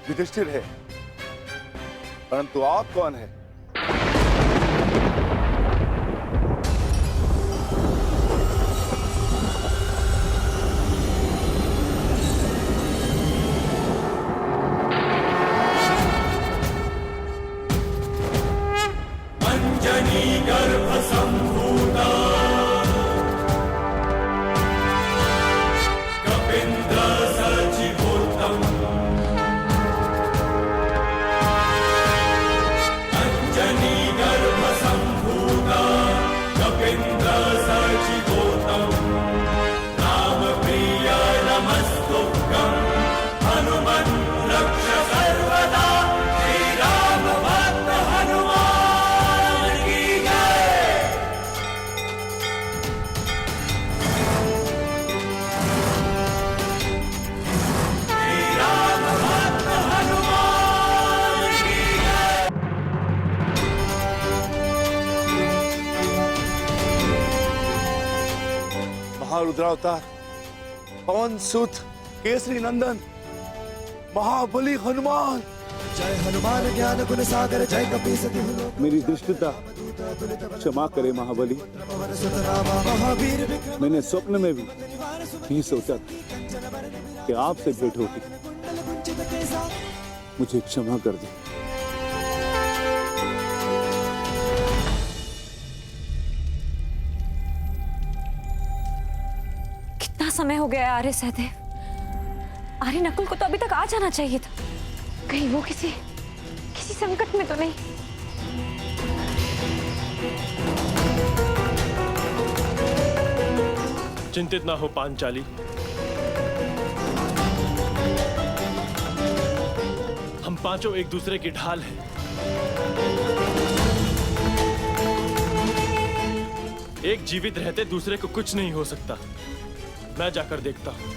युधिष्ठिर है, परंतु आप कौन है? रुद्रावतार, पवन सुत, केसरी नंदन, महाबली हनुमान। जय हनुमान ज्ञान गुण सागर, जय कपीस तिहुँ लोक। मेरी दुष्टता क्षमा करे महाबली। मैंने स्वप्न में भी नहीं सोचा था कि आपसे भेंट होगी। मुझे क्षमा कर दे। समय हो गया आर्य सहदेव। आर्य नकुल को तो अभी तक आ जाना चाहिए था। कहीं वो किसी संकट में तो नहीं। चिंतित ना हो पांचाली, हम पांचों एक दूसरे की ढाल हैं। एक जीवित रहते दूसरे को कुछ नहीं हो सकता। मैं जाकर देखता हूं।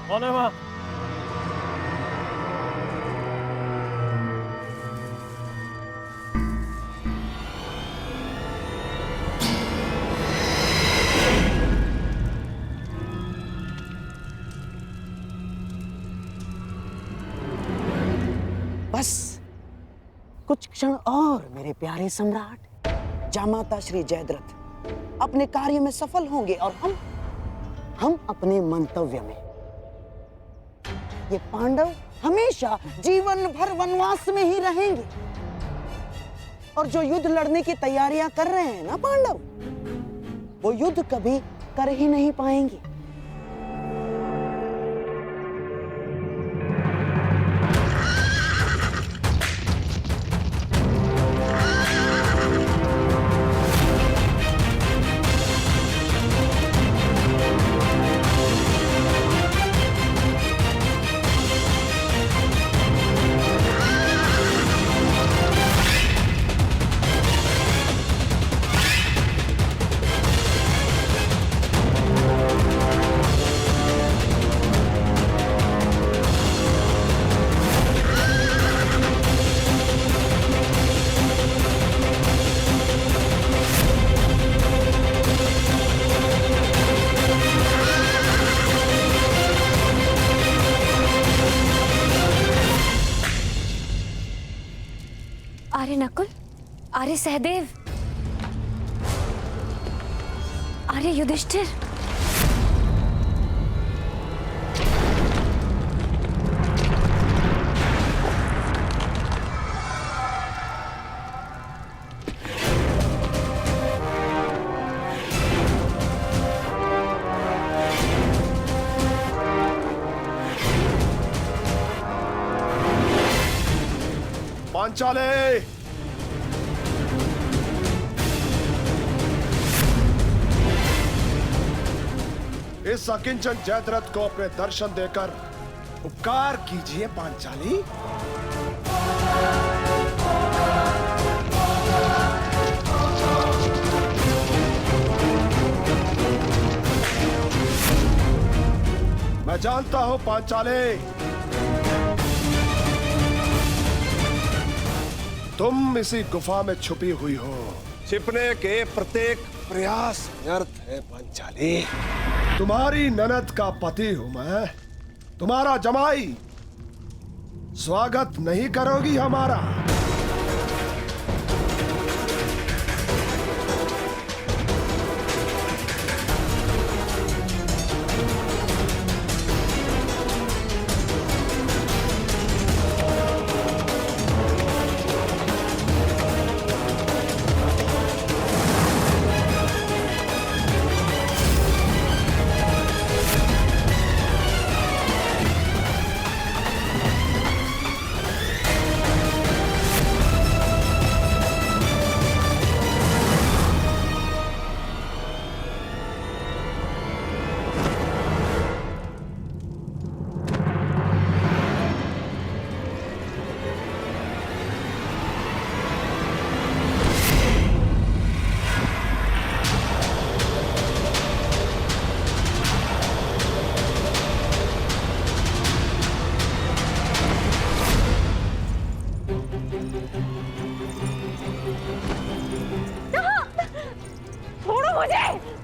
कौन है वहां? बस कुछ क्षण और मेरे प्यारे सम्राट, जामाता श्री जयद्रथ अपने कार्य में सफल होंगे और हम अपने मंतव्य में। ये पांडव हमेशा जीवन भर वनवास में ही रहेंगे। और जो युद्ध लड़ने की तैयारियां कर रहे हैं ना पांडव, वो युद्ध कभी कर ही नहीं पाएंगे। आर्य नकुल, आर्य सहदेव, आर्य युधिष्ठिर। पांचाले, इस अकिंचन जयद्रथ को अपने दर्शन देकर उपकार कीजिए पांचाली। मैं जानता हूं पांचाली, तुम इसी गुफा में छुपी हुई हो। छिपने के प्रत्येक प्रयास व्यर्थ है पांचाली। तुम्हारी ननद का पति हूं मैं, तुम्हारा जमाई। स्वागत नहीं करोगी हमारा?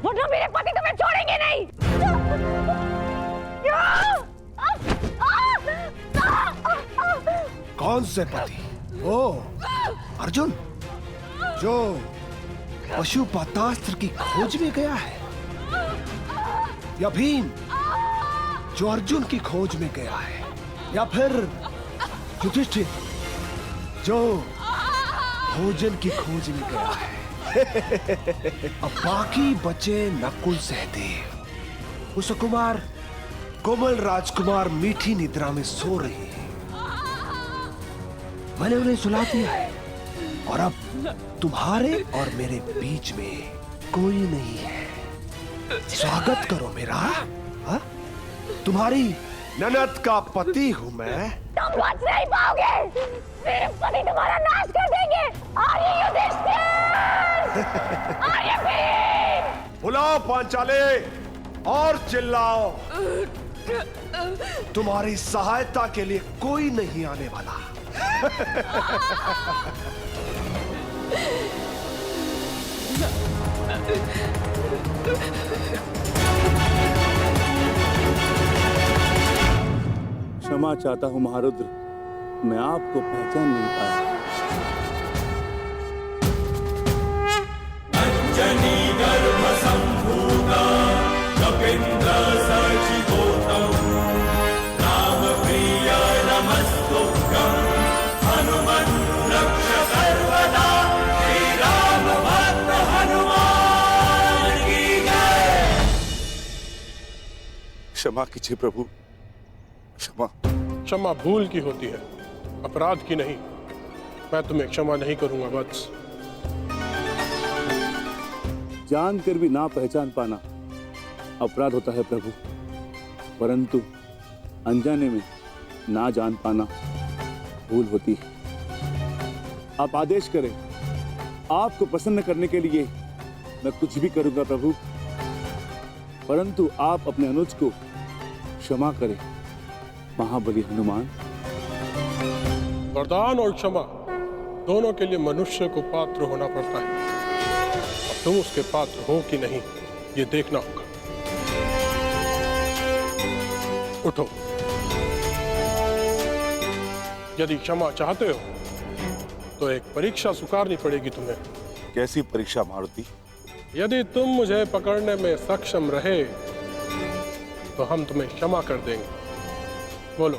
वरना मेरे पति तुम्हें छोड़ेंगे नहीं। कौन से पति? ओ अर्जुन, जो पशुपतास्त्र की खोज में गया है, या भीम जो अर्जुन की खोज में गया है, या फिर युधिष्ठिर जो भोजन की खोज में गया है। अब बाकी बचे नकुल सहदेव, कुसुकुमार कोमल राजकुमार मीठी निद्रा में सो रहे हैं। मैंने उन्हें सुला दिया है और अब तुम्हारे और मेरे बीच में कोई नहीं है। स्वागत करो मेरा। हा? तुम्हारी ननद का पति हूं मैं। तुम बच नहीं पाओगे, मेरे पति तुम्हारा नाश कर देंगे। आर्य युधिष्ठिर, आर्य भीम। बुलाओ पांचाले और चिल्लाओ। तुम्हारी सहायता के लिए कोई नहीं आने वाला। क्षमा चाहता हूं महारुद्र, मैं आपको पहचान नहीं पाया। अंजनी गर्भ संभूता कपिंद्र सचिवोतम राम प्रिय नमस्तुभ्यं हनुमन् रक्ष सर्वदा श्री राम भक्त हनुमान की जय। क्षमा कीजिए प्रभु, क्षमा। क्षमा भूल की होती है, अपराध की नहीं। मैं तुम्हें क्षमा नहीं करूंगा वत्स। जानकर भी ना पहचान पाना अपराध होता है प्रभु, परंतु अनजाने में ना जान पाना भूल होती है। आप आदेश करें, आपको प्रसन्न करने के लिए मैं कुछ भी करूंगा प्रभु, परंतु आप अपने अनुज को क्षमा करें महाबली हनुमान। वरदान और क्षमा दोनों के लिए मनुष्य को पात्र होना पड़ता है। अब तुम उसके पात्र हो कि नहीं, ये देखना होगा। उठो। यदि क्षमा चाहते हो तो एक परीक्षा स्वीकारनी पड़ेगी तुम्हें। कैसी परीक्षा मारुति? यदि तुम मुझे पकड़ने में सक्षम रहे तो हम तुम्हें क्षमा कर देंगे। बोलो,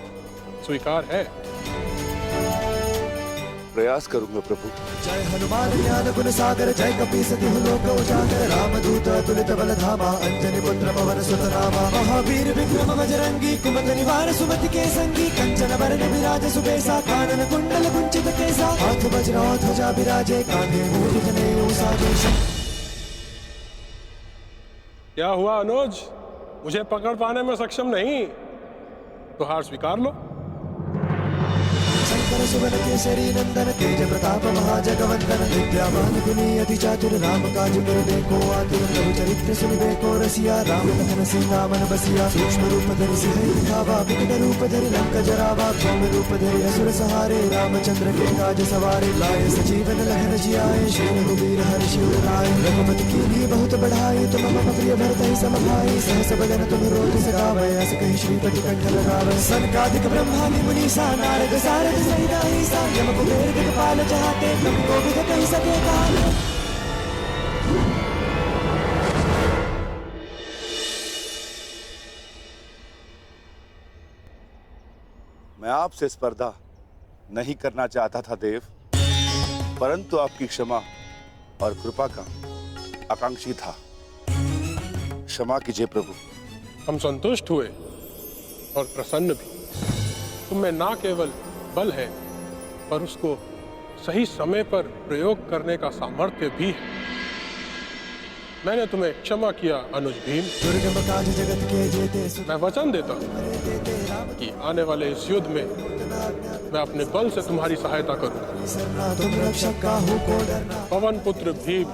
स्वीकार है? प्रयास करूंगा प्रभु। जय हनुमान ज्ञान गुण सागर, जय कपीस तिहु लोक उजागर, रामदूत अतुलित बल धामा, अंजनी पुत्र पवन सुत नामा, महावीर विक्रम बजरंगी, कुमति निवार सुमति के संगी, कंचन बरन विराज सुबेसा, कानन कुंडल कुंचित केसा, हाथ वज्र ध्वजा विराजे, कांधे मूढ़ जनेऊ साजेश। क्या हुआ अनुज, मुझे पकड़ पाने में सक्षम नहीं तो हार स्वीकार लो। शंकर सुवन केसरी नंदन तेज प्रताप महाजगवंदन विद्यावान गुणी अति चातुर राम काज करने को आतुर प्रभु चरित्र सुनिबे को रसिया राम लखन सीता मन बसिया सूक्ष्म रूप धरि सिंह दिखावा विकट रूप धरि लंक जरावा भौम रूप धरि असुर सहारे रामचंद्र के काज सवारे लाए सजीवन लखन जियाए श्री रघुवीर हर्षि शिव लाए रघुपति कीन्ही बहुत बढ़ाए तुम मम प्रिय भरत ही सम भाई सहस बदन तुम रोज सगावे अस कहि श्रीपति कंठ लगावे सनकादिक ब्रह्मादि मुनीसा नारद सारद सहिता ईसा यम कुबेर दिक्पाल चाहते तुमको विध कहि सके काल। मैं आपसे स्पर्धा नहीं करना चाहता था देव, परंतु आपकी क्षमा और कृपा का आकांक्षी था। क्षमा कीजिए प्रभु। हम संतुष्ट हुए और प्रसन्न भी। तुम में ना केवल बल है पर उसको सही समय पर प्रयोग करने का सामर्थ्य भी है। मैंने तुम्हें क्षमा किया अनुज भीम। दुर्गम काज जगत के जेते मैं वचन देता हूँ कि आने वाले इस युद्ध में मैं अपने बल से तुम्हारी सहायता करूंगा। तुम रक्षक काहू को डरना पवन पुत्र भीम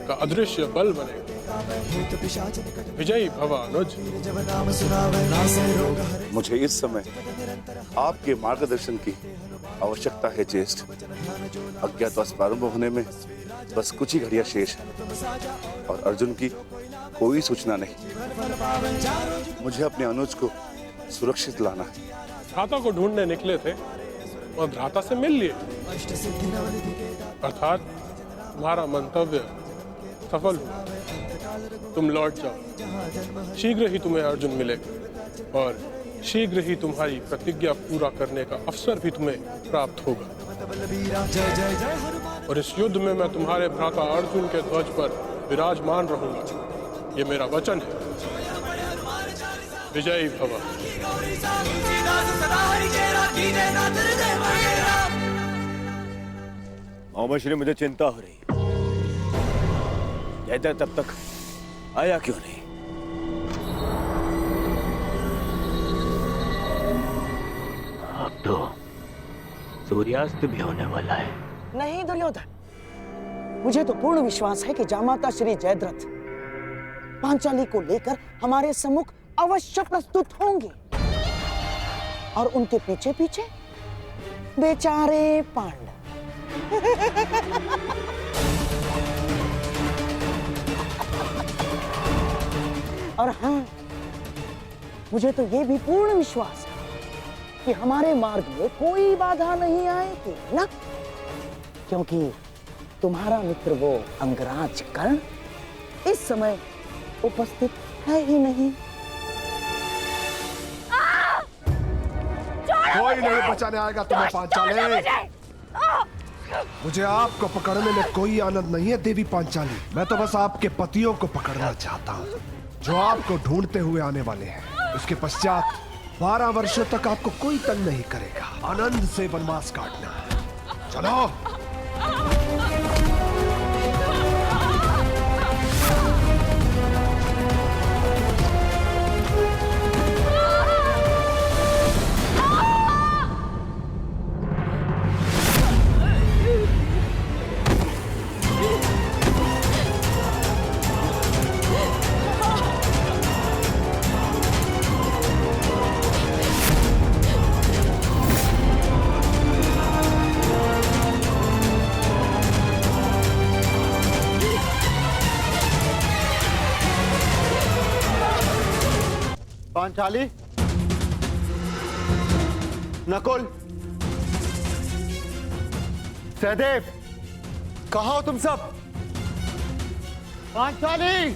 का अदृश्य बल बने। भूत पिशाच निकट विजयी भव अनुज। जब नाम सुनावे नासे रोग हरे मुझे इस समय आपके मार्गदर्शन की आवश्यकता है ज्येष्ठ। अज्ञातवास प्रारंभ होने में बस कुछ ही घड़ियां शेष है और अर्जुन की कोई सूचना नहीं। मुझे अपने अनुज को सुरक्षित लाना है। भ्राता को ढूंढने निकले थे और भ्राता से मिल लिए, अर्थात तुम्हारा मंतव्य सफल हुआ। तुम लौट जाओ, शीघ्र ही तुम्हें अर्जुन मिलेगा और शीघ्र ही तुम्हारी प्रतिज्ञा पूरा करने का अवसर भी तुम्हें प्राप्त होगा। और इस युद्ध में मैं तुम्हारे भ्राता अर्जुन के ध्वज पर विराजमान रहूंगा, ये मेरा वचन है। विजयी भव। मोहम्मद श्री, मुझे चिंता हो रही। जयद्रथ तब तक आया क्यों नहीं? अब तो सूर्यास्त भी होने वाला है। नहीं दुर्योधन, मुझे तो पूर्ण विश्वास है कि जामाता श्री जयद्रथ पांचाली को लेकर हमारे सम्मुख अवश्य प्रस्तुत होंगे और उनके पीछे पीछे बेचारे पांडव। और हाँ, मुझे तो ये भी पूर्ण विश्वास है कि हमारे मार्ग में कोई बाधा नहीं आएगी ना, क्योंकि तुम्हारा मित्र वो अंगराज कर्ण इस समय उपस्थित है ही नहीं। कोई नहीं बचाने आएगा तुम्हें पांचाली। मुझे आपको पकड़ने में कोई आनंद नहीं है देवी पांचाली। मैं तो बस आपके पतियों को पकड़ना चाहता हूँ जो आपको ढूंढते हुए आने वाले हैं। उसके पश्चात 12 वर्षों तक आपको कोई तंग नहीं करेगा। आनंद से वनवास काटना। चलो। पांचाली, नकुल, सहदेव, कहाँ हो तुम सब? पांचाली!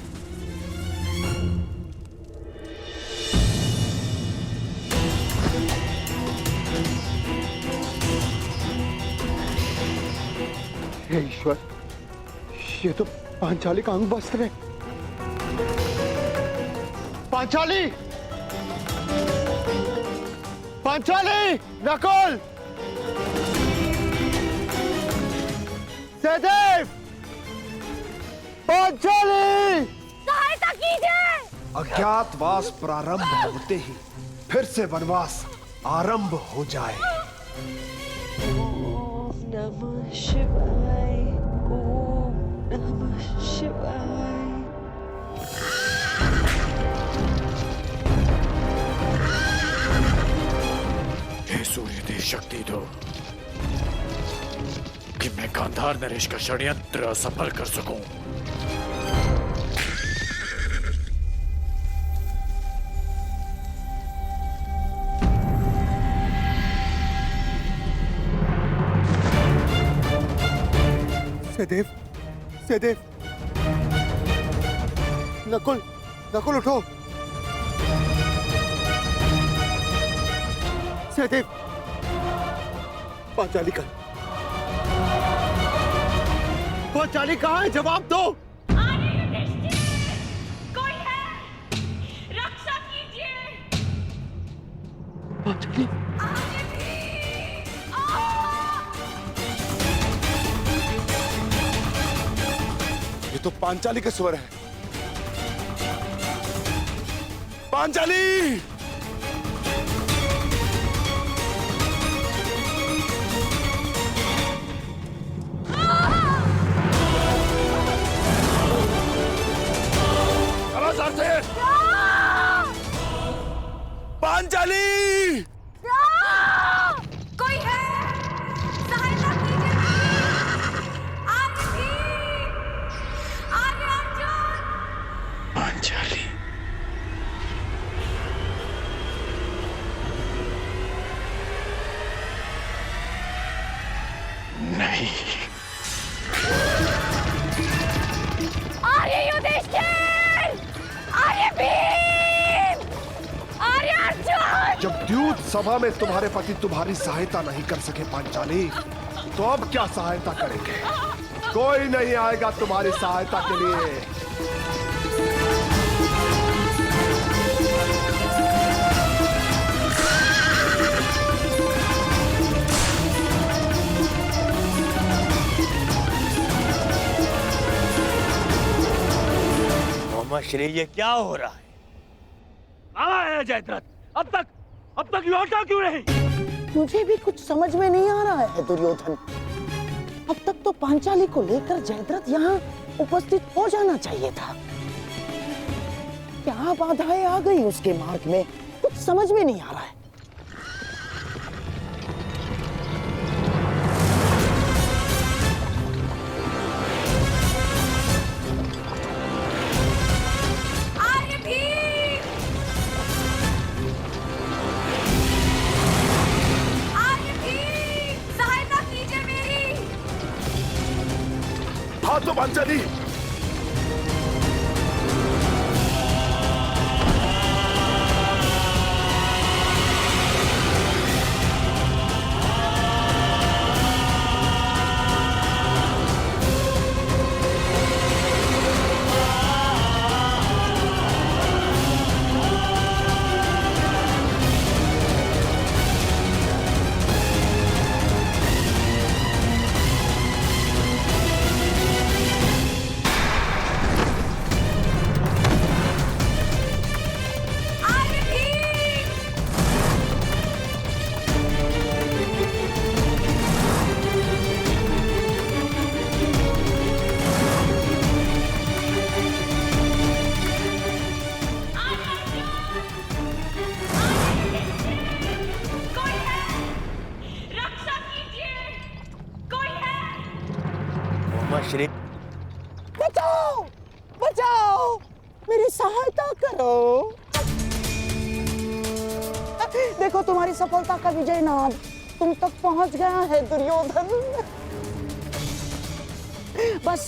हे ईश्वर, ये तो पांचाली का अंग वस्त्र है। पांचाली! पांचाली! नकुल! सहदेव! पांचाली! सहायता कीजिए! अज्ञातवास प्रारंभ होते ही फिर से वनवास आरंभ हो जाए। ओम नमः शिवाय। ओम नमः शिवाय। हे सूर्य देव, शक्ति दो कि मैं गांधार नरेश का षड्यंत्र असफल कर सकूं। सहदेव, सहदेव, नकुल, नकुल उठो। सहदेव, पांचाली कहाँ है? जवाब दो। कोई है? रक्षा कीजिए। पांचाली, ये तो पांचाली का स्वर है। पांचाली! पांचाली! कोई है? सहायता कीजिए। आर्य अर्जुन। पांचाली, नहीं। आर्य युधिष्ठिर। आर्य भीम। आर्य अर्जुन। जब द्यूत सभा में तुम्हारे पति तुम्हारी सहायता नहीं कर सके पांचाली, तो अब क्या सहायता करेंगे? कोई नहीं आएगा तुम्हारी सहायता के लिए। श्री, ये क्या हो रहा है? कहाँ है जयद्रथ? अब तक लौटा क्यों नहीं? मुझे भी कुछ समझ में नहीं आ रहा है दुर्योधन। अब तक तो पांचाली को लेकर जयद्रथ यहाँ उपस्थित हो जाना चाहिए था। क्या बाधाएं आ गई उसके मार्ग में, कुछ समझ में नहीं आ रहा है। हाँ तो पांचाली, श्री, बचाओ, बचाओ, मेरी सहायता करो। देखो तुम्हारी सफलता का विजय नाद तुम तक पहुंच गया है दुर्योधन। बस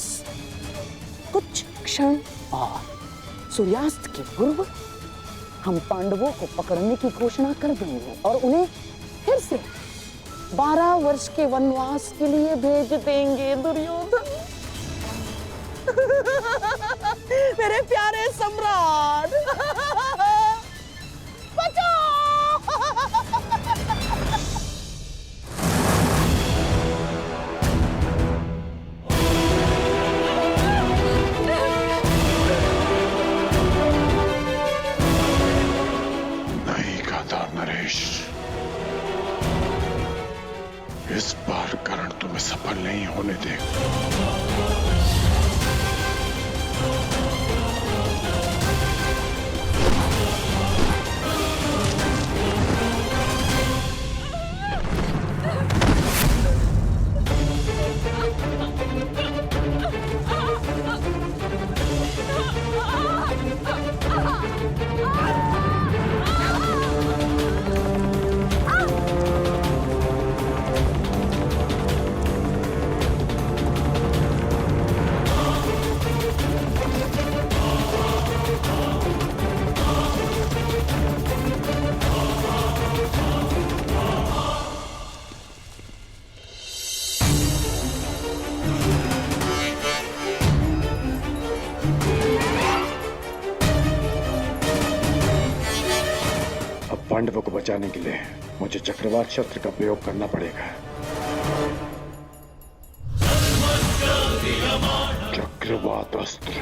कुछ क्षण और सूर्यास्त के पूर्व हम पांडवों को पकड़ने की घोषणा कर देंगे और उन्हें फिर से 12 वर्ष के वनवास के लिए भेज देंगे दुर्योधन। मेरे प्यारे सम्राट, बचाओ। खबरदार नरेश, इस बार करण तुम्हें सफल नहीं होने देगा। पांडवों को बचाने के लिए मुझे चक्रवात शस्त्र का प्रयोग करना पड़ेगा। चक्रवात अस्त्र।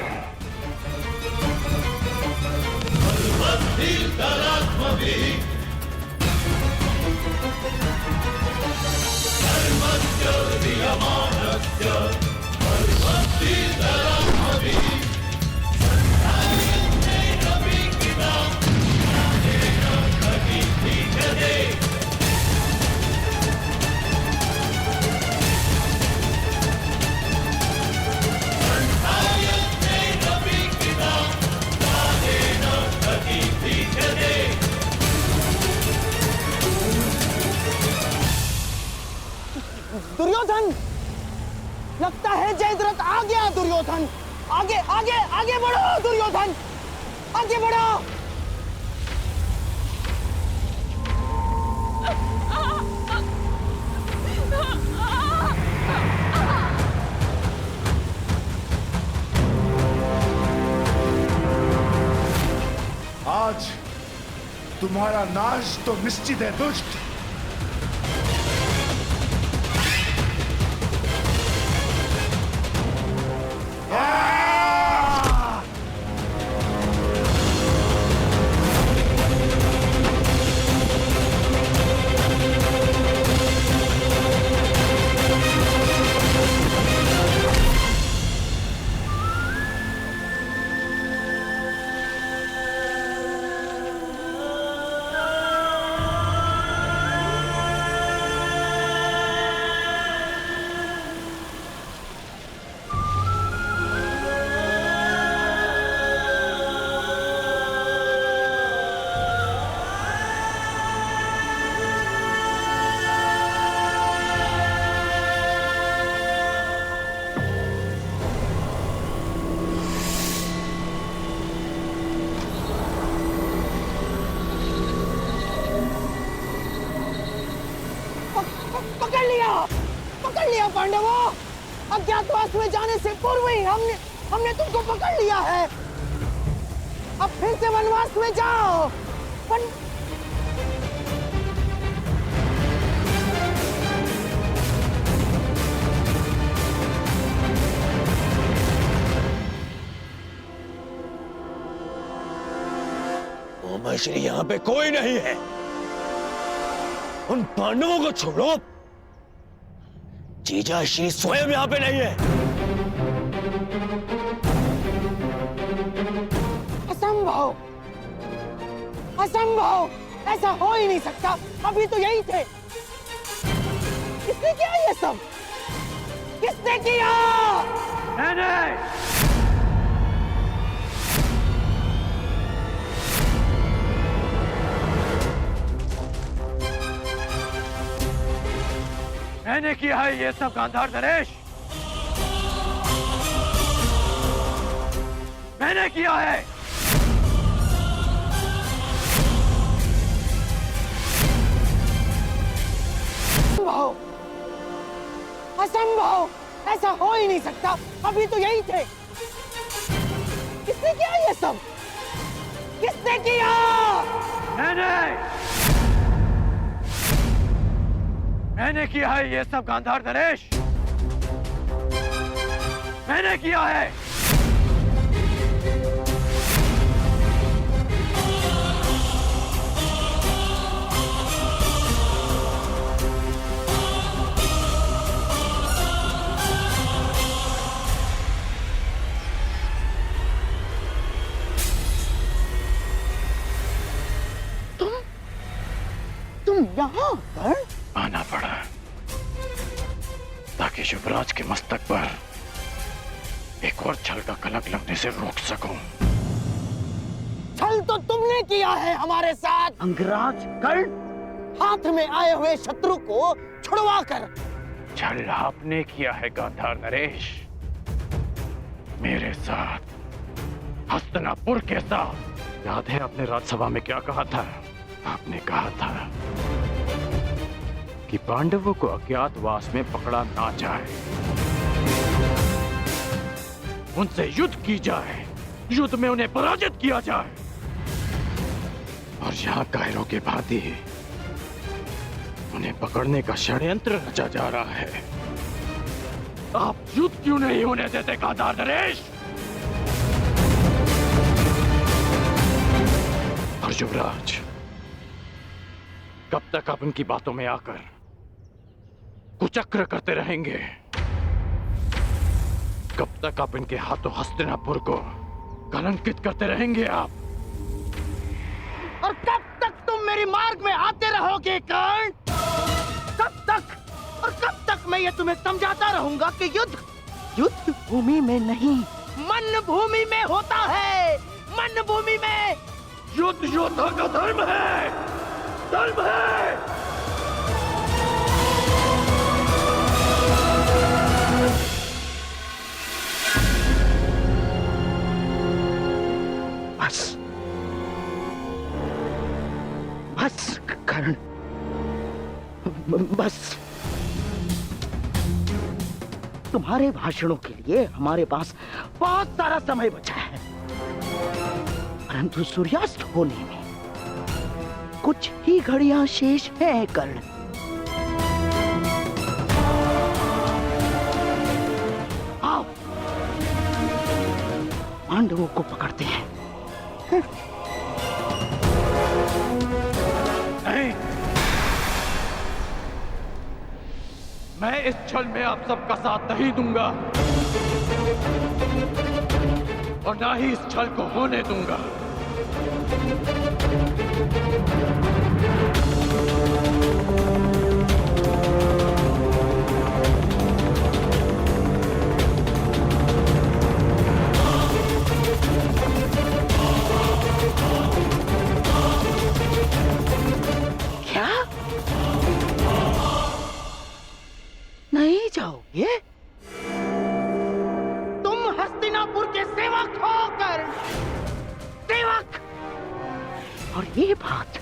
दुर्योधन, लगता है जयद्रथ आ गया। दुर्योधन, आगे आगे आगे बढ़ो। दुर्योधन, आगे बढ़ो। आज तुम्हारा नाश तो निश्चित है दुष्ट। पकड़ लिया पांडवों। अज्ञातवास में जाने से पूर्व ही हमने तुमको पकड़ लिया है। अब फिर से वनवास में जाओ। श्री यहाँ पे कोई नहीं है। उन पांडवों को छोड़ो, जीजा श्री स्वयं यहाँ पे नहीं है। असंभव, असंभव, ऐसा हो ही नहीं सकता। अभी तो यही थे। किसने किया ये सब? किसने किया? नहीं। मैंने किया है ये सब गांधार नरेश। मैंने किया है। असंभव, असंभव, ऐसा हो ही नहीं सकता। अभी तो यही थे। किसने किया ये सब? किसने किया? मैंने किया है ये सब गांधार नरेश। मैंने किया है। तुम यहाँ कर्ण? आना पड़ा ताकि युवराज के मस्तक पर एक और छल का कलंक लगने से रोक सकूं। छल तो तुमने किया है हमारे साथ अंगराज कर्ण, हाथ में आए हुए शत्रु को छुड़वा कर। छल आपने किया है गांधार नरेश, मेरे साथ, हस्तिनापुर के साथ। याद है आपने राज्यसभा में क्या कहा था? आपने कहा था कि पांडवों को अज्ञातवास में पकड़ा ना जाए, उनसे युद्ध की जाए, युद्ध में उन्हें पराजित किया जाए। और यहां कायरों के भांति उन्हें पकड़ने का षड्यंत्र रचा जा रहा है। आप युद्ध क्यों नहीं होने देते गांधार नरेश? और युवराज, कब तक आप उनकी बातों में आकर कुचक्र करते रहेंगे? कब तक आप इनके हाथों हस्तिनापुर को कलंकित करते रहेंगे आप? और कब तक तुम मेरे मार्ग में आते रहोगे कर्ण? कब तक? और कब तक मैं ये तुम्हें समझाता रहूंगा कि युद्ध भूमि में नहीं, मन भूमि में होता है। मन भूमि में युद्ध योद्धा का धर्म है, धर्म है। बस कर्ण, बस। तुम्हारे भाषणों के लिए हमारे पास बहुत सारा समय बचा है, परंतु सूर्यास्त होने में कुछ ही घड़ियां शेष हैं कर्ण। आओ, पांडवों को पकड़ते हैं। नहीं, मैं इस छल में आप सबका साथ नहीं दूंगा और ना ही इस छल को होने दूंगा। क्या? नहीं जाओगे? तुम हस्तिनापुर के सेवक हो कर्ण, सेवक। और ये बात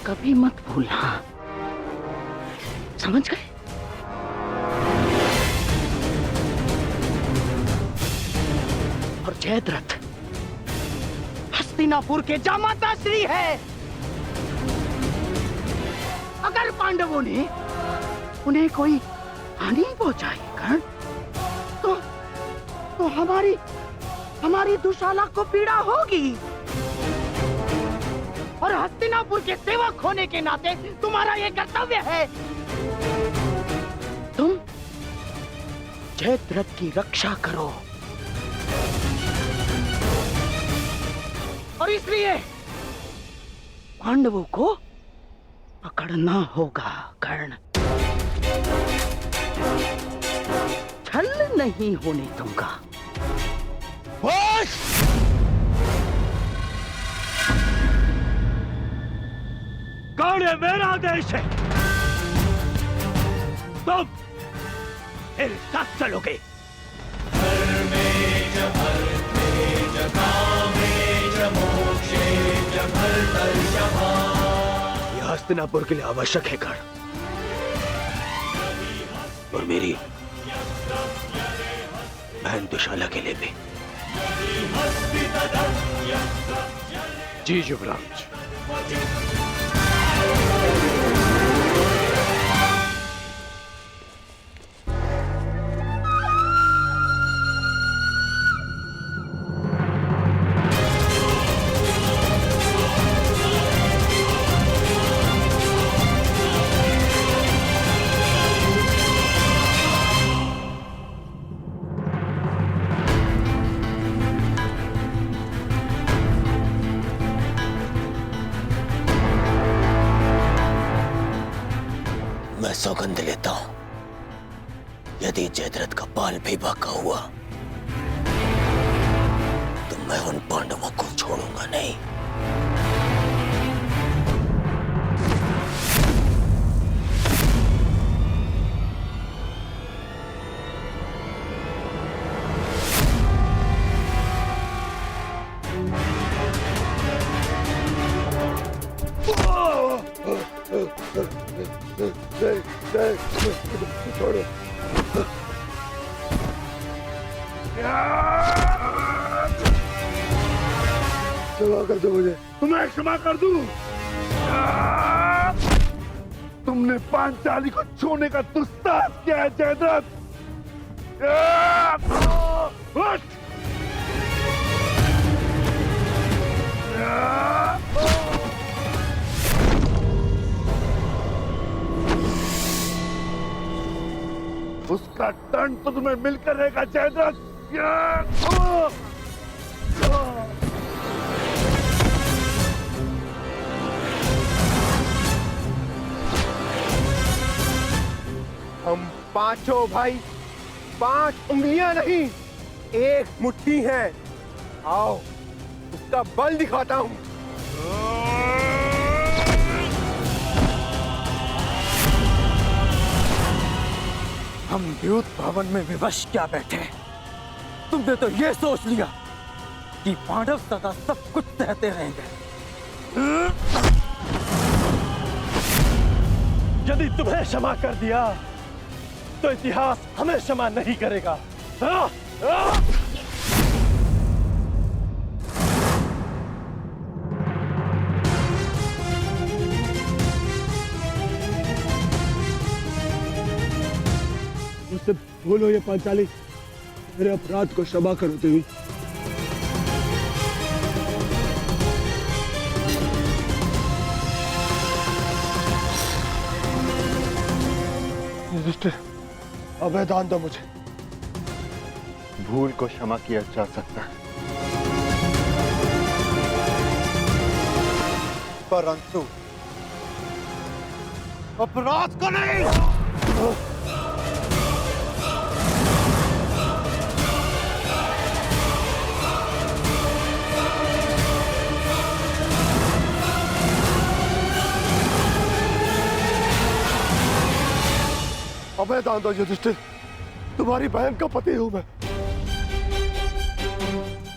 कभी मत भूलना, समझ गए? और जयद्रथ हस्तिनापुर के जामाता श्री है। अगर पांडवों ने उन्हें कोई हानि पहुंचाई कर्ण, तो हमारी दुशाला को पीड़ा होगी। और हस्तिनापुर के सेवक होने के नाते तुम्हारा ये कर्तव्य है। तुम जयद्रथ की रक्षा करो। और इसलिए पांडवों को पकड़ना होगा कर्ण। छल नहीं होने दूंगा। कौन है? मेरा देश है, तुम मेरे साथ चलोगे। यह हस्तिनापुर के लिए आवश्यक है कर्ण, और मेरी बहन दुशाला के लिए भी। जी युवराज। मैं सौगंध लेता हूं, यदि जयद्रथ का बाल भी बांका हुआ तो मैं उन पांडवों को छोड़ूंगा नहीं। छोड़ो। क्षमा कर दो मुझे। तुम्हें क्षमा कर दूं? तुमने पांचाली को छूने का दुस्साहस किया है जयद्रथ। उसका दंड तो तुम्हें मिलकर रहेगा जयद्रथ। हम पांचों भाई 5 उंगलियां नहीं, एक मुट्ठी हैं। आओ उसका बल दिखाता हूं। हम द्यूत भवन में विवश क्या बैठे, तुमने तो ये सोच लिया कि पांडव सदा सब कुछ सहते रहेंगे। यदि तुम्हें क्षमा कर दिया तो इतिहास हमें क्षमा नहीं करेगा। मुझसे भूल हो ये पांचाली, मेरे अपराध को क्षमा करो देवी। युधिष्ठिर, अभय दान दो मुझे। भूल को क्षमा किया जा सकता है, परंतु अपराध को नहीं। अभय दान दो युधिष्ठिर, तुम्हारी बहन का पति हूं मैं।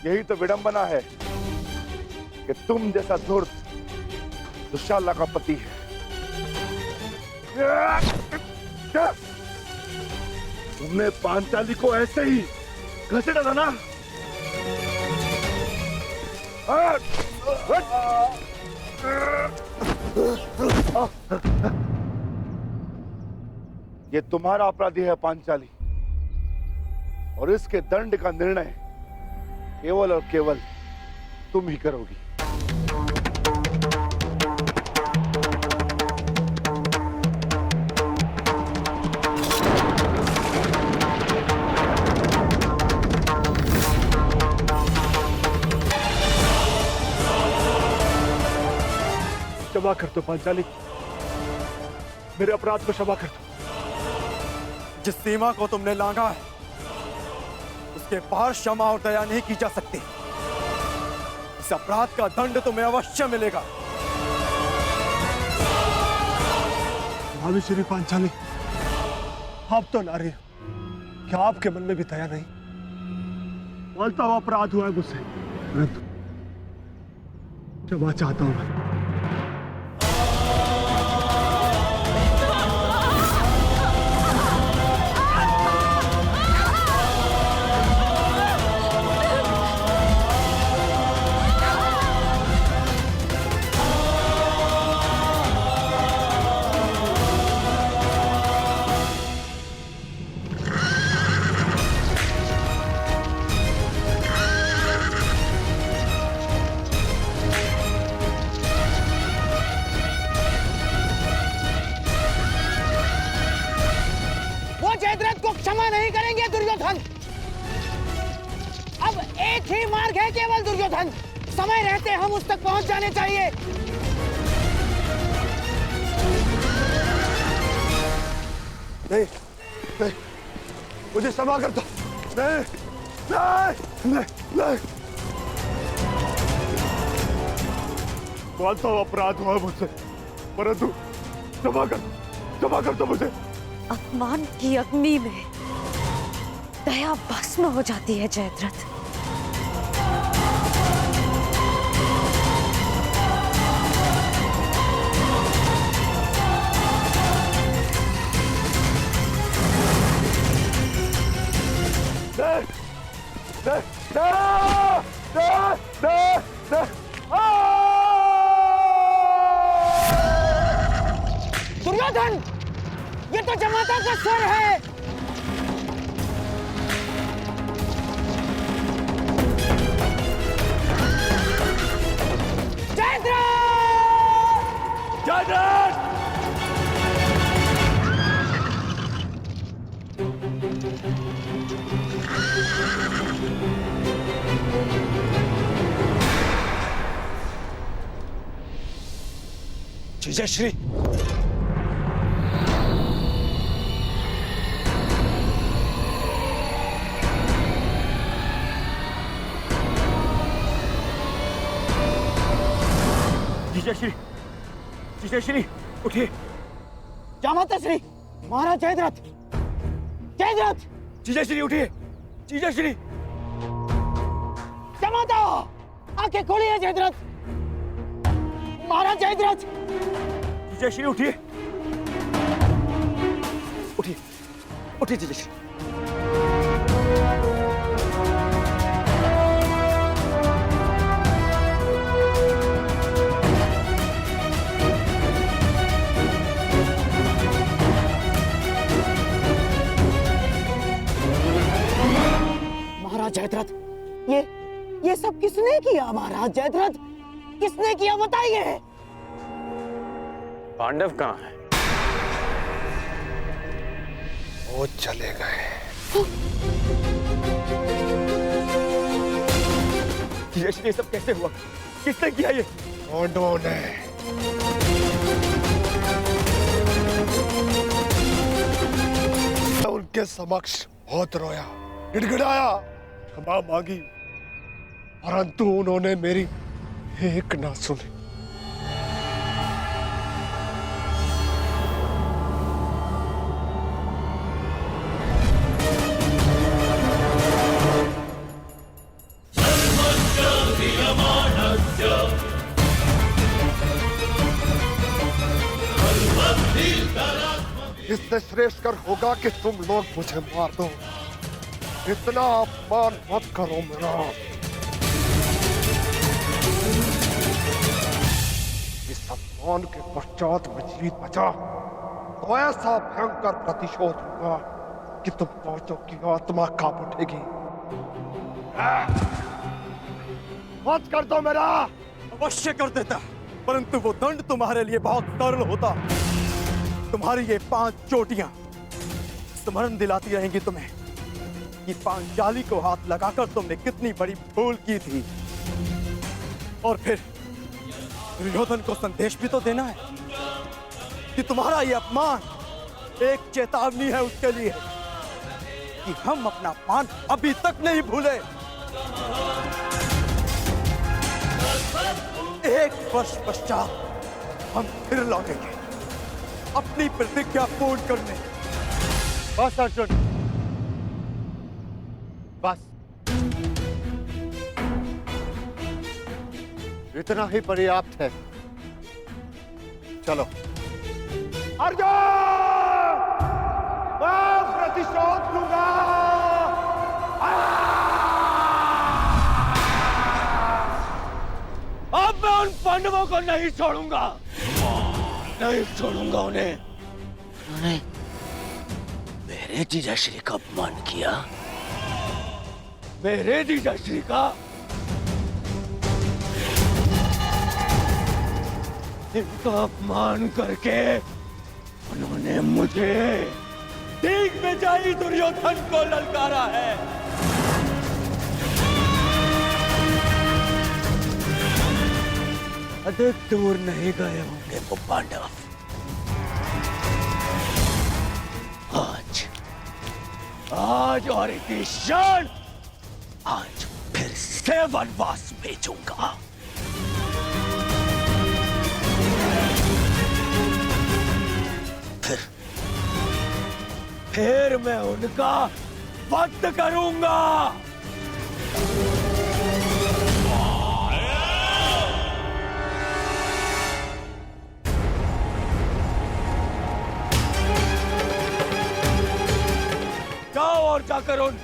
यही तो विडंबना है कि तुम जैसा धूर्त दुशाला का पति है। तुमने पांचाली को ऐसे ही घसीटा था ना? ये तुम्हारा अपराधी है पांचाली, और इसके दंड का निर्णय केवल और केवल तुम ही करोगी। क्षमा कर दो पांचाली, मेरे अपराध को क्षमा कर दो। जिस सीमा को तुमने लांघा है उसके पार क्षमा और दया नहीं की जा सकती। इस अपराध का दंड तुम्हें अवश्य मिलेगा। भाभी श्री पांचाली, आप तो नारी हो, क्या आपके मन में भी दया नहीं? बोलता हुआ अपराध हुआ है मुझसे, परंतु क्षमा चाहता हूं मैं। क्षमा नहीं करेंगे दुर्योधन। अब एक ही मार्ग है केवल दुर्योधन, समय रहते हम उस तक पहुंच जाने चाहिए। नहीं नहीं, मुझे क्षमा कर दो। नहीं नहीं नहीं नहीं, मानता हूं अपराध हुआ मुझसे, परंतु क्षमा कर दो मुझे। अपमान की अग्नि में दया भस्म हो जाती है जयद्रथ। दुर्योधन, ये तो जमाता का स्वर है। जीजाश्री, जीजाश्री उठिए। जामाता श्री, महाराज जयद्रथ, जयद्रथ। जीजाश्री उठिए। जीजाश्री, जामाता, आंखें खोलिए जयद्रथ। महाराज जयद्रथ। जीजाश्री उठिए। उठिए उठिए जीजाश्री। महाराज जयद्रथ, ये सब किसने किया? महाराज जयद्रथ, किसने किया बताइए। पांडव कहाँ है? वो चले गए। ये सब कैसे हुआ? किसने किया ये? पांडवों ने। उनके समक्ष बहुत रोया, गिड़गिड़ाया, क्षमा मांगी, परंतु उन्होंने मेरी एक ना सुनी। इससे श्रेष्ठ कर होगा कि तुम लोग मुझे मार दो। इतना अपमान मत करो मेरा। इस अपमान के पश्चात मैं जीत बचा तो ऐसा भयंकर प्रतिशोध होगा कि तुम पांचों की आत्मा कांप उठेगी। मत कर दो मेरा। अवश्य कर देता, परंतु वो दंड तुम्हारे लिए बहुत सरल होता। तुम्हारी ये 5 चोटियां स्मरण दिलाती रहेंगी तुम्हें कि पांचाली को हाथ लगाकर तुमने कितनी बड़ी भूल की थी। और फिर दुर्योधन को संदेश भी तो देना है कि तुम्हारा ये अपमान एक चेतावनी है उसके लिए कि हम अपना अपमान अभी तक नहीं भूले। 1 वर्ष पश्चात हम फिर लौटेंगे अपनी प्रतिज्ञा पूर्ण करने। बस अर्जुन, बस इतना ही पर्याप्त है। चलो। अर्जुन, मैं प्रतिशोध लूंगा। अब मैं उन पांडवों को नहीं छोड़ूंगा, नहीं छोड़ूंगा उन्हें। उन्होंने मेरे जीजाश्री का अपमान किया। मेरे जीजाश्री का? इनका अपमान करके उन्होंने मुझे दिग्विजयी दुर्योधन को ललकारा है। अधिक दूर नहीं गए होंगे वो पांडव। आज और इसी क्षण आज फिर से वनवास भेजूंगा। फिर मैं उनका वध करूंगा। जाओ और जाकर उन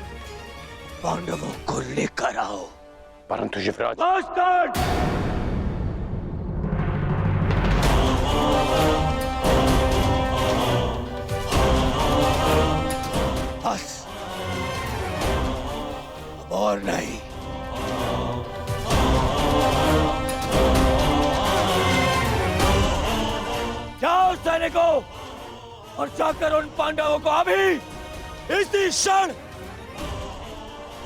पांडवों को लेकर आओ। परंतु युवराज, बस अब और नहीं। जाओ सैनिकों और जाकर उन पांडवों को अभी इसी क्षण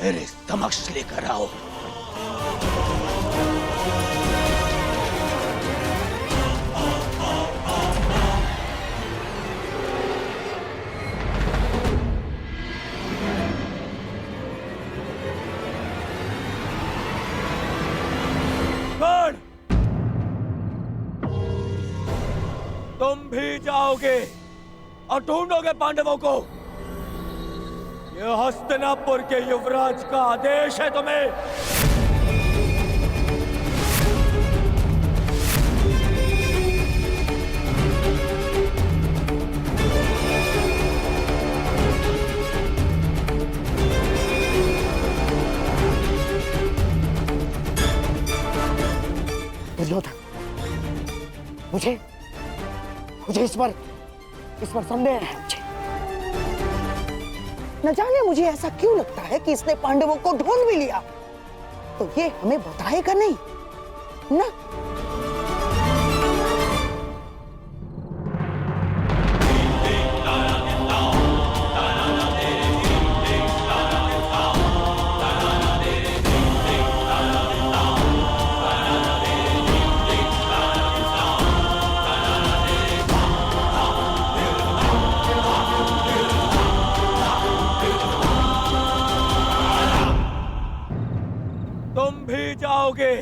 मेरे समक्ष लेकर आओ। कौन? तुम भी जाओगे और ढूंढोगे पांडवों को। यह हस्तिनापुर के युवराज का आदेश है तुम्हें। दुर्योधन, मुझे इस पर संदेह है। मुझे न जाने मुझे ऐसा क्यों लगता है कि इसने पांडवों को ढूंढ भी लिया, तो ये हमें बताएगा नहीं ना। तुम भी जाओगे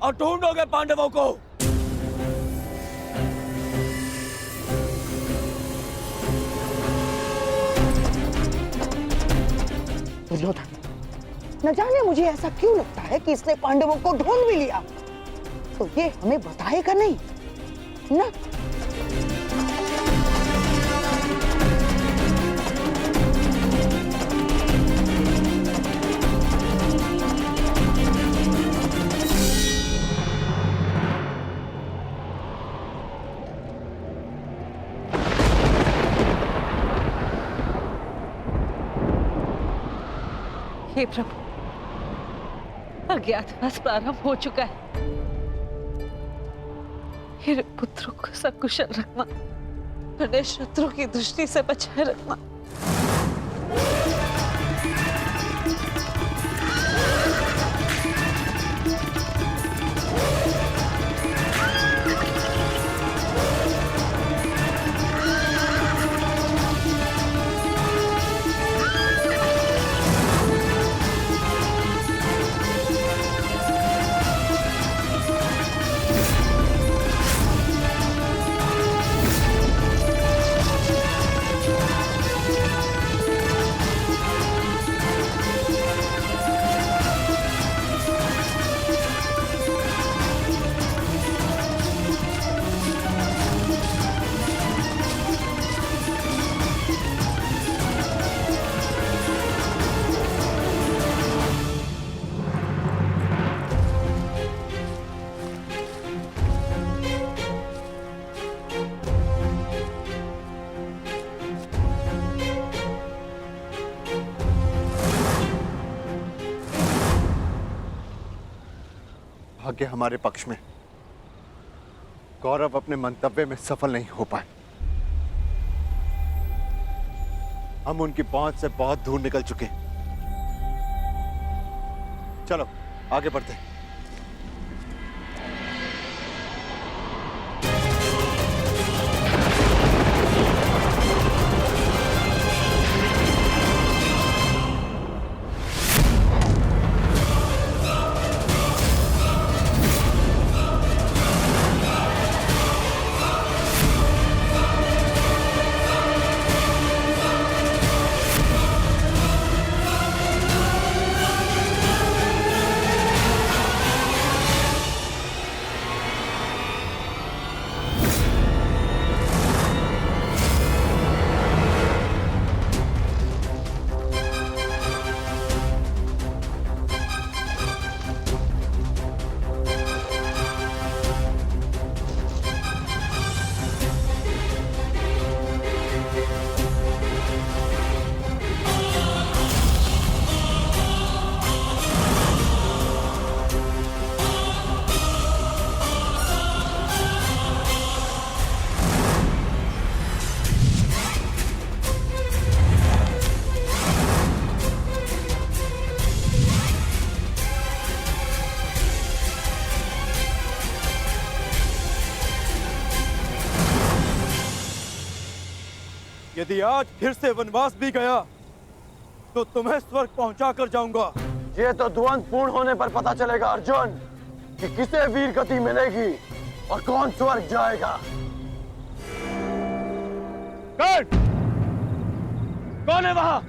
और ढूंढोगे पांडवों को। दुर्योधन, न जाने मुझे ऐसा क्यों लगता है कि इसने पांडवों को ढूंढ भी लिया, तो ये हमें बताएगा नहीं ना। हे प्रभु, अज्ञातवास प्रारंभ हो चुका है। मेरे पुत्रों को सकुशल रखना, उन्हें शत्रु की दृष्टि से बचाए रखना। भाग्य हमारे पक्ष में। गौरव अपने मंतव्य में सफल नहीं हो पाए। हम उनकी पहुंच से बहुत दूर निकल चुके। चलो आगे बढ़ते हैं। यदि आज फिर से वनवास भी गया तो तुम्हें स्वर्ग पहुंचा कर जाऊंगा। ये तो द्वंद पूर्ण होने पर पता चलेगा अर्जुन कि किसे वीर गति मिलेगी और कौन स्वर्ग जाएगा। कौन है वहां?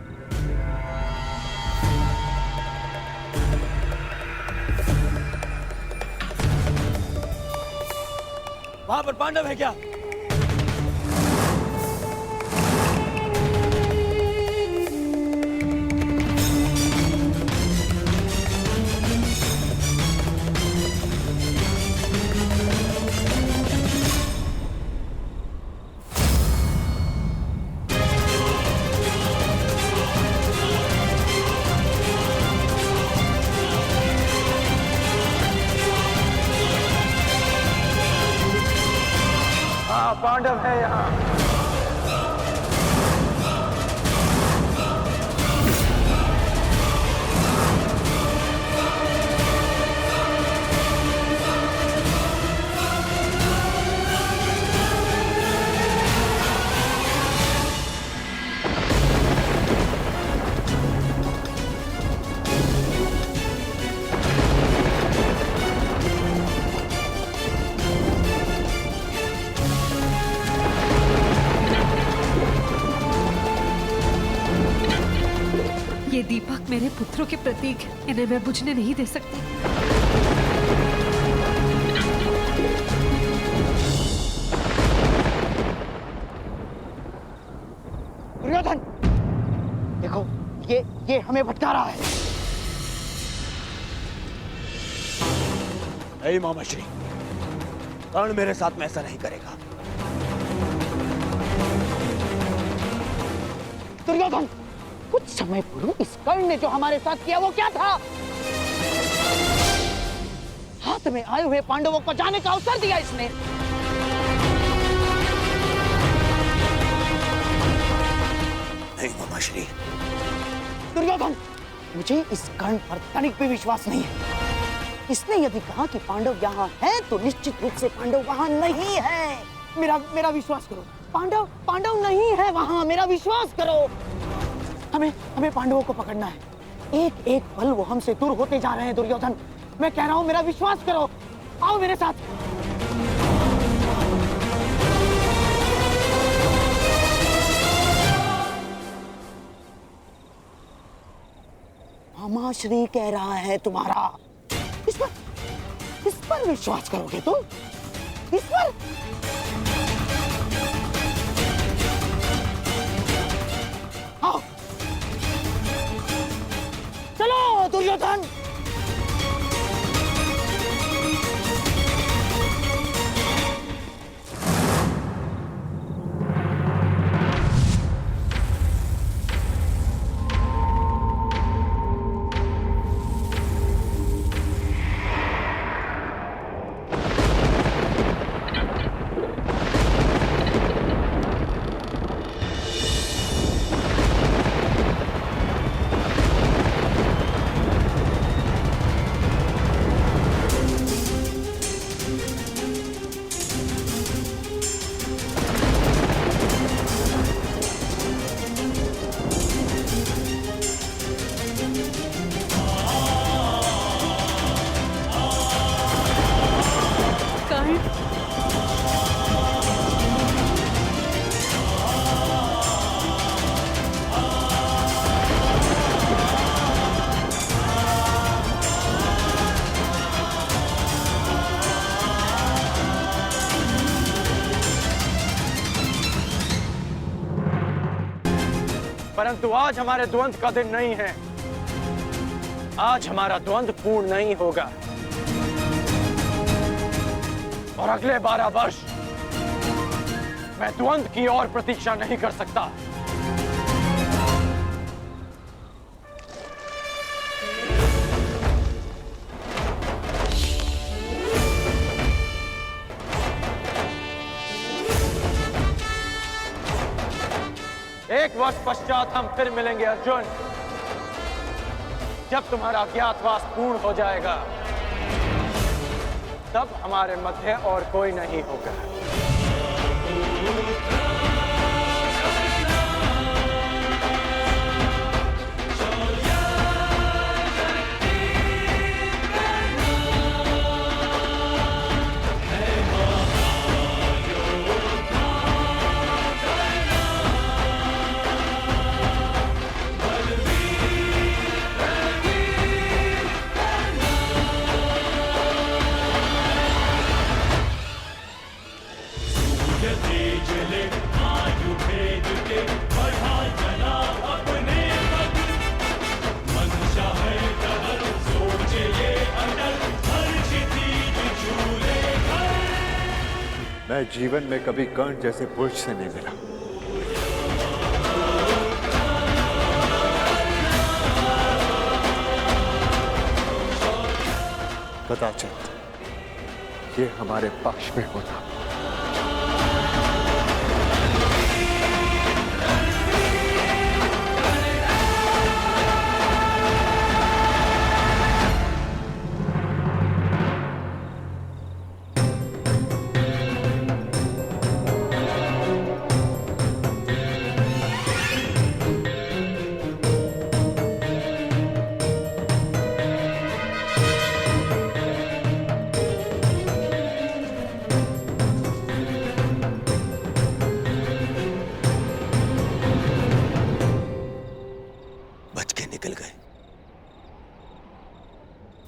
वहां पर पांडव है क्या? पांडव है यहाँ। ये दीपक मेरे पुत्रों के प्रतीक है, इन्हें मैं बुझने नहीं दे सकती। दुर्योधन, देखो ये हमें भटका रहा है। नहीं मामाश्री, कर्ण मेरे साथ में ऐसा नहीं करेगा। दुर्योधन, कुछ समय पूर्व इस कर्ण ने जो हमारे साथ किया वो क्या था? हाथ में आए हुए पांडवों को जाने का अवसर दिया इसने। नहीं मामाश्री। दुर्योधन, मुझे इस कर्ण पर तनिक भी विश्वास नहीं है। इसने यदि कहा कि पांडव यहाँ है तो निश्चित रूप से पांडव वहाँ नहीं है। मेरा विश्वास करो, पांडव नहीं है वहाँ, मेरा विश्वास करो। हमें पांडवों को पकड़ना है। एक एक पल वो हमसे दूर होते जा रहे हैं। दुर्योधन, मैं कह रहा हूं मेरा विश्वास करो, आओ मेरे साथ। मामाश्री कह रहा है तुम्हारा, इस पर विश्वास करोगे तुम? इस पर? आओ चलो दुर्योधन। परंतु आज हमारे द्वंद का दिन नहीं है। आज हमारा द्वंद पूर्ण नहीं होगा और अगले 12 वर्ष मैं द्वंद की और प्रतीक्षा नहीं कर सकता। एक वर्ष पश्चात हम फिर मिलेंगे अर्जुन, जब तुम्हारा अज्ञातवास पूर्ण हो जाएगा तब हमारे मध्य और कोई नहीं होगा। दिव्य तेज ले आयु भेद के बढ़ा चला अपने पद मंशा है डबल सोचे ये अटल हर क्षितिज झूले घर। मैं जीवन में कभी कर्ण जैसे पुरुष से नहीं मिला। कदाचित ये हमारे पक्ष में होता।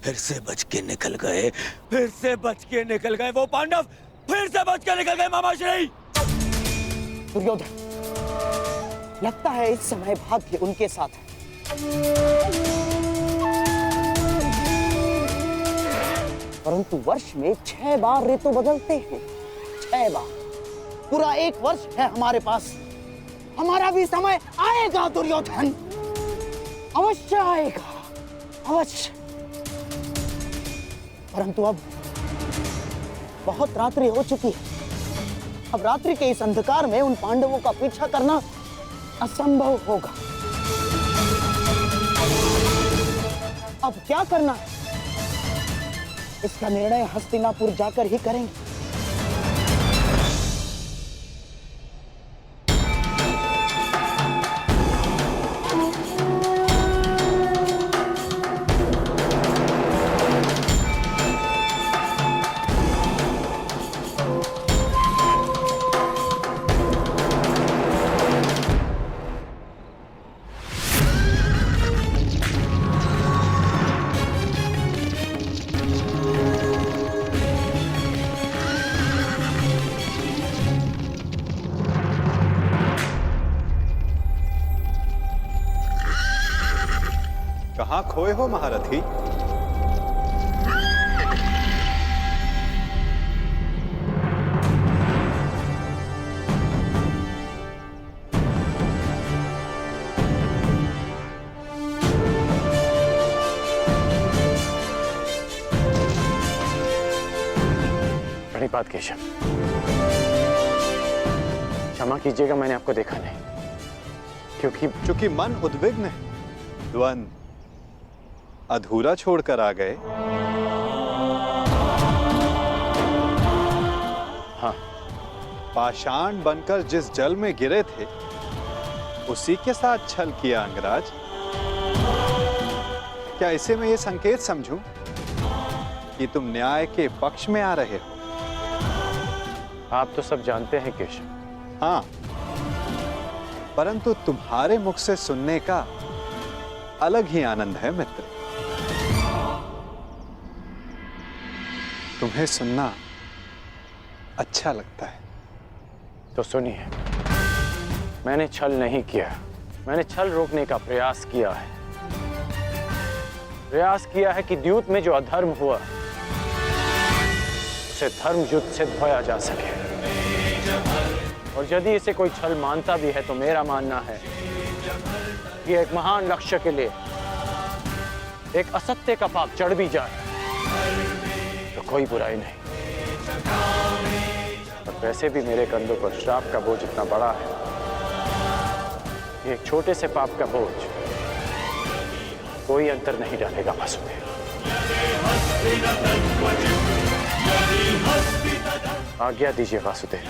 फिर से बच के निकल गए, फिर से बच के निकल गए वो पांडव, फिर से बच के निकल गए मामाश्री। दुर्योधन, लगता है इस समय भाग्य उनके साथ है। परंतु वर्ष में 6 बार ऋतु बदलते हैं, 6 बार। पूरा 1 वर्ष है हमारे पास। हमारा भी समय आएगा दुर्योधन, अवश्य आएगा, अवश्य। परंतु अब बहुत रात्रि हो चुकी है। अब रात्रि के इस अंधकार में उन पांडवों का पीछा करना असंभव होगा। अब क्या करना, इसका निर्णय हस्तिनापुर जाकर ही करेंगे। कहाँ खोए हो महारथी? प्रणिपात केशव, क्षमा कीजिएगा, मैंने आपको देखा नहीं। क्योंकि मन उद्विग्न है, द्वंद अधूरा छोड़कर आ गए। हाँ, पाषाण बनकर जिस जल में गिरे थे उसी के साथ छल किया अंगराज। क्या इसे मैं ये संकेत समझूं कि तुम न्याय के पक्ष में आ रहे हो? आप तो सब जानते हैं केशव। हाँ, परंतु तुम्हारे मुख से सुनने का अलग ही आनंद है मित्र। तुम्हें सुनना अच्छा लगता है तो सुनिए, मैंने छल नहीं किया, मैंने छल रोकने का प्रयास किया है। प्रयास किया है कि द्यूत में जो अधर्म हुआ उसे धर्म युद्ध से धोया जा सके। और यदि इसे कोई छल मानता भी है तो मेरा मानना है कि एक महान लक्ष्य के लिए एक असत्य का पाप चढ़ भी जाए तो कोई बुराई नहीं। और वैसे भी मेरे कंधों पर श्राप का बोझ इतना बड़ा है कि एक छोटे से पाप का बोझ कोई अंतर नहीं डालेगा वासुदेव। आज्ञा दीजिए वासुदेव।